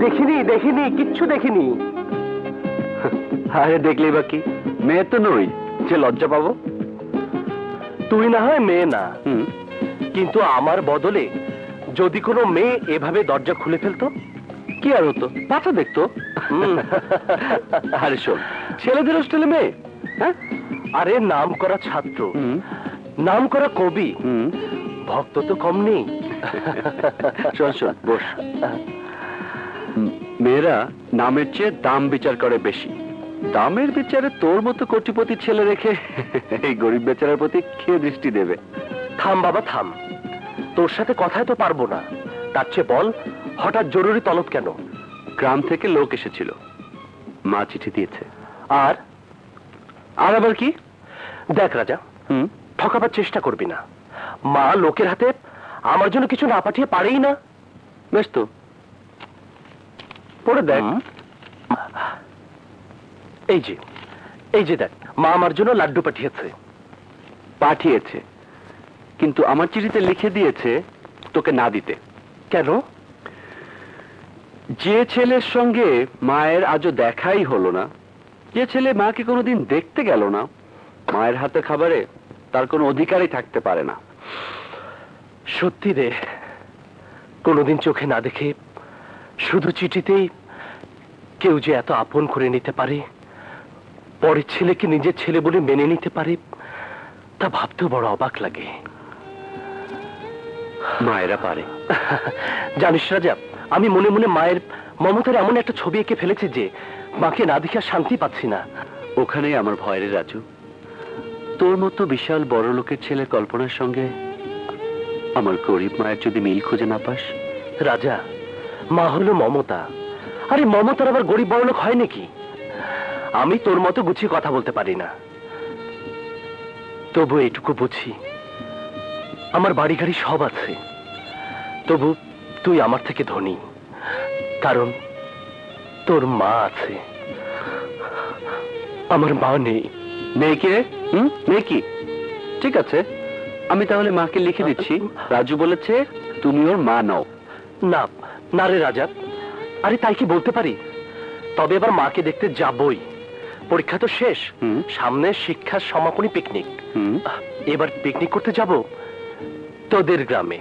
দেখিনি দেখিনি, কিচ্ছু দেখিনি। আরে দেখলেই বা কি, মেয়ে তো নই যে লজ্জা পাবো। তুই না হয় মেয়ে না, কিন্তু আমার বদলে যদি কোনো মেয়ে এভাবে দরজা খুলে ফেলতো, কি আর হতো, বাচ্চা দেখতো। আরে শোন, ছেলেদের হোস্টেলে মেয়ে, হ্যাঁ? আরে নাম করা ছাত্র, নাম করা কবি, ভক্ত তো কম নেই। শোন শোন, বস। মেয়েরা নামের চেয়ে দাম বিচার করে বেশি। দামের বিচারে তোর মতো কোটিপতি ছেলে রেখে এই গরিব বেচারার প্রতি কে দৃষ্টি দেবে? থাম বাবা থাম, তোর সাথে কথায় তো পারবো না। তার চেয়ে বল, হঠাৎ জরুরি তলব কেন? গ্রাম থেকে লোক এসেছিল, মা চিঠি দিয়েছে। আর আর আবার কি? দেখ রাজা, ঠকাবার চেষ্টা করবি না। মা লোকের হাতে আমার জন্য কিছু না পাঠিয়ে পারেই না। বেশ তো, পড়ে দেখ। এই যে, এই যে দেখ, মা আমার জন্য লাড্ডু পাঠিয়েছে। পাঠিয়েছে, কিন্তু আমার চিঠিতে লিখে দিয়েছে তোকে না দিতে। কেন? যে ছেলের সঙ্গে মায়ের আজও দেখাই হলো না, যে ছেলে মাকে কোনোদিন দেখতে গেল না, মায়ের হাতে খাবারে তার কোনো অধিকারই থাকতে পারে না। সত্যি রে, কোনোদিন চোখে না দেখে শুধু চিঠিতেই কেউ যে এত আপন করে নিতে পারে, পরের ছেলেকে নিজের ছেলে বলে মেনে নিতে পারে, তা ভাবতেও বড় অবাক লাগে। মায়েরা পারে। জানিস রাজা, আমি মনে মনে মায়ের মমতার এমন একটা ছবি এঁকে ফেলেছি যে মাকে না দেখে আর শান্তি পাচ্ছি না। ওখানেই আমার ভয় রে রাজু, তোর মতো বিশাল বড় লোকের ছেলের কল্পনার সঙ্গে আমার গরিব মায়ের যদি মিল খুঁজে না পাস। রাজা, মা হলো মমতা। আরে মমতার আবার গরিব বড় লোক হয় নাকি? আমি তোর মতো গুছিয়ে কথা বলতে পারি না, তবু এটুকু বুঝি, আমার বাড়ি গাড়ি সব আছে, তবু তুই আমার থেকে ধনী, কারণ তোর মা আছে, আমার মা নেই। নেই কি রে? নেই কি? ঠিক আছে, আমি তাহলে মাকে লিখে দিচ্ছি, রাজু বলেছে তুমি ওর মা নও। না না রে রাজা, আরে তাই কি বলতে পারি? তবে এবার মাকে দেখতে যাবই। পরীক্ষা তো শেষ, সামনে শিক্ষার সমাপনী পিকনিক। এবার পিকনিক করতে যাব তোদের গ্রামে।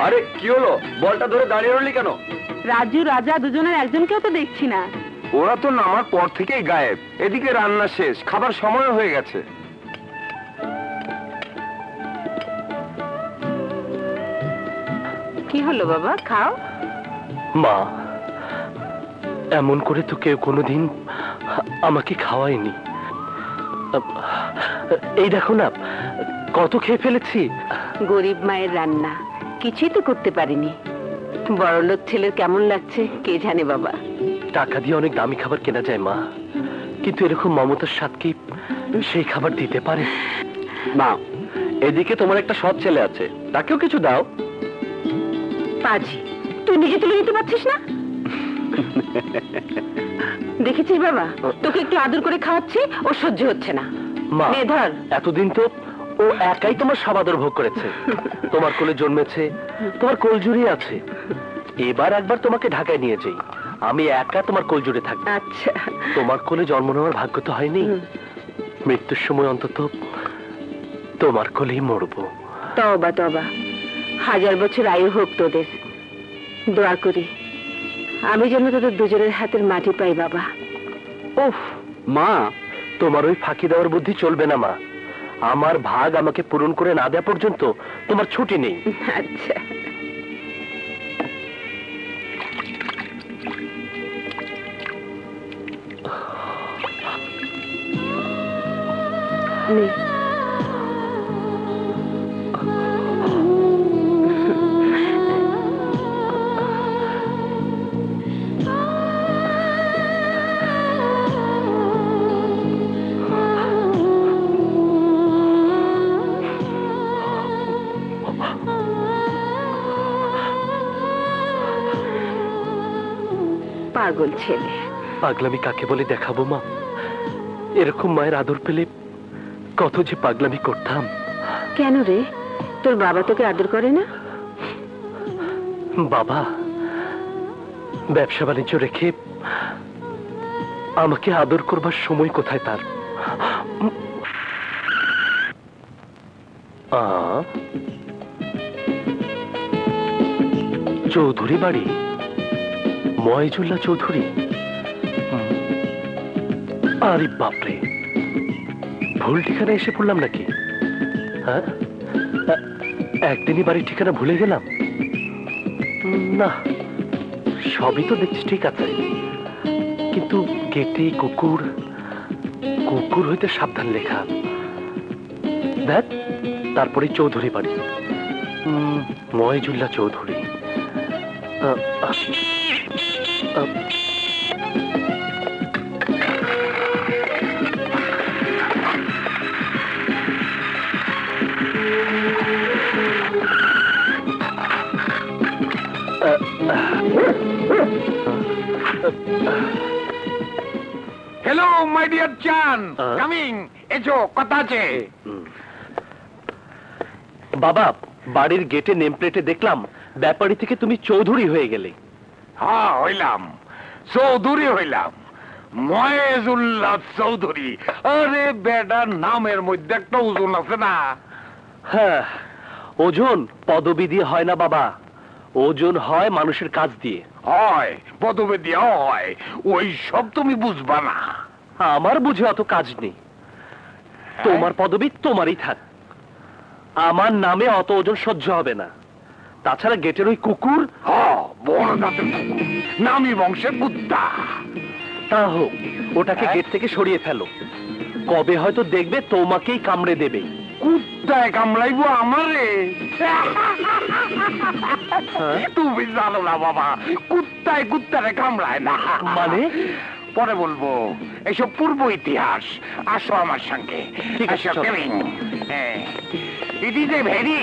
আরে কি হলো, বলটা ধরে দাঁড়িয়ে রইলি কেন? রাজু রাজা দুজনের একজনকেও তো দেখছি না। ওরা তো নামার পর থেকেই গায়েব। এদিকে রান্না শেষ, খাবার সময় হয়ে গেছে। কি হলো বাবা, খাও। মা, এমন করে তো কেউ কোনোদিন আমাকে খাওয়ায়নি। এই দেখো না, কত খেয়ে ফেলেছি। গরিব মায়ের রান্না কিছুই তো করতে পারিনি। বড়লোক ছেলের কেমন লাগছে কে জানে বাবা। টাকা দিয়ে অনেক দামি খাবার কেনা যায় মা, কিন্তু এরকম মমতার স্বাদ কি সেই খাবার দিতে পারে? মা, এদিকে তোমার একটা সৎ ছেলে আছে, তাকেও কিছু দাও। পাজি, তুই নিজে তুলে নিতে পারছিস না? দেখেছিস বাবা, তোকে একটু আদর করে খাওয়াচ্ছি, ও সহ্য হচ্ছে না। মা, নে ধর। এতদিন তো ও একাই তোমার সব আদর ভোগ করেছে। তোমার কোলে জন্মেছে, তোমার কোল জুড়ে আছে। এবার একবার তোমাকে ঢাকায় নিয়ে যাই, আমি একা তোমার কোল জুড়ে থাকবো। আচ্ছা। তোমার কোলে জন্ম নেওয়ার ভাগ্য তো হয়নি, মৃত্যুর সময় অন্তত তোমার কোলেই মরবো। তওবা তওবা, 1000 বছর আয়ু হোক তোদের। দোয়া করি আমি যেন তোদের দুজনের হাতের মাটি পাই বাবা। উফ মা, তোমার ওই ফাঁকি দেওয়ার বুদ্ধি চলবে না মা। আমার ভাগ আমাকে পূরণ করে না দেওয়া পর্যন্ত তোমার ছুটি নেই। আচ্ছা। নে। পাগল ছেলে। পাগলামি কাকে বলে দেখাবো মা? এরকম মায়ের আদর পেলে কত যে পাগলামি করতাম। কেন রে, তোর বাবা তোকে আদর করে না? বাবা ব্যবসা বাণিজ্য রেখে আমাকে আদর করবার সময় কোথায় তার? চৌধুরী বাড়ি, ময়জুল্লাহ চৌধুরী। আরে বাপরে, ভুল ঠিকানা এসে পড়লাম নাকি? হ্যাঁ, একদিনই বাড়ির ঠিকানা ভুলে গেলাম। না, সবই তো দেখছি ঠিক আছে, কিন্তু গেটে কুকুর, কুকুর হইতে সাবধান লেখা। দেখ, তারপরে চৌধুরী বাড়ি, ময়জুল্লাহ চৌধুরী। হ্যালো মাই ডিয়ার চান, কামিং, এসো, কথা আছে। বাবা, বাড়ির গেটে নেম প্লেটে দেখলাম ব্যাপারী থেকে তুমি চৌধুরী হয়ে গেলে। হ্যাঁ, হইলাম, চৌধুরী হইলাম, ময়েজুল্লাহ চৌধুরী। আরে বেটার নামের মধ্যে একটা ওজন আছে না? হ্যাঁ, ওজন পদবি দিয়ে হয় না বাবা, ওজন হয় মানুষের কাজ দিয়ে। হয়, পদবে দিয়া হয়, ওই সব তুমি বুঝবা না। আমার বুঝে অত কাজ নেই, তোমার পদবি তোমারই থাক, আমার নামে অত ওজন সহ্য হবে না। তাছাড়া গেটের ওই কুকুর, বড় জাতের কুকুর, নামি বংশের কুত্তা। তা হোক, ওটাকে গেট থেকে সরিয়ে ফেলো, কবে হয়তো দেখবে তোমাকেই কামড়ে দেবে। কুত্তায় কামড়াইবো আমারে? তুমি জানো না বাবা, কুত্তায় কুত্তারে কামড়ায় না। মানে? পরে বলবো, এসব পূর্ব ইতিহাস। আসো আমার সঙ্গে। ঠিক আছে, আসো, চলো। কেমিং। It is a very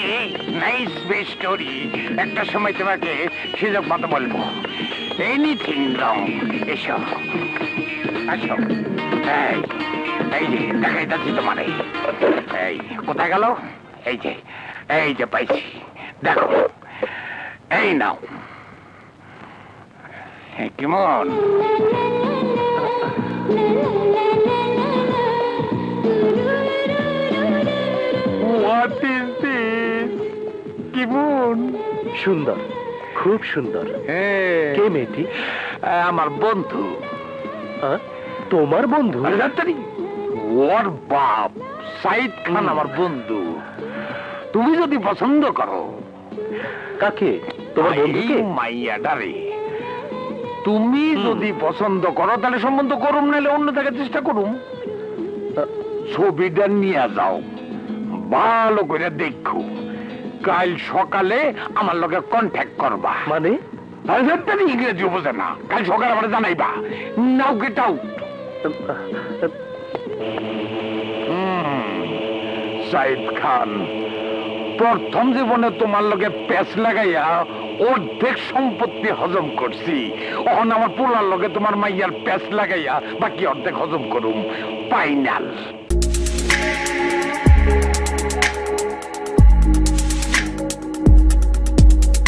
nice story. একটা সময় তোমাকে সুযোগ মতো বলবো। Anything wrong. এসো, আসো। এই যে দেখাই যাচ্ছি তোমার, এই কোথায় গেল? এই যে পাইছি, দেখো, এই নাও। কেমন? What is this? কেমন? সুন্দর, খুব সুন্দর। কে মেয়েটি? আমার বন্ধু। তোমার বন্ধু? আরে ডাক্তারি, ওর বাপ সাইদ খান আমার বন্ধু। তুমি যদি পছন্দ করো। কাকে? তোমার বন্ধুকে? মাইয়াডারে, তুমি যদি পছন্দ করো তাহলে সম্বন্ধ করুম, নাহলে অন্য জায়গায় চেষ্টা করুম। ছবিটা নিয়ে যাও, ভালো করে দেখো, কাল সকালে আমার লগে কন্ট্যাক্ট করবা। মানে? আরে ডাক্তারি, ইংরেজি বোঝে না, কাল সকালে আমার জানাইবা। Now get out. Saeed Khan, প্রথম জীবনে তোমার লগে প্যাচ লাগাইয়া অর্ধেক সম্পত্তি হজম করছি, এখন আমার পোলার লগে তোমার মাইয়ার প্যাচ লাগাইয়া বাকি অর্ধেক হজম করুম। ফাইনাল।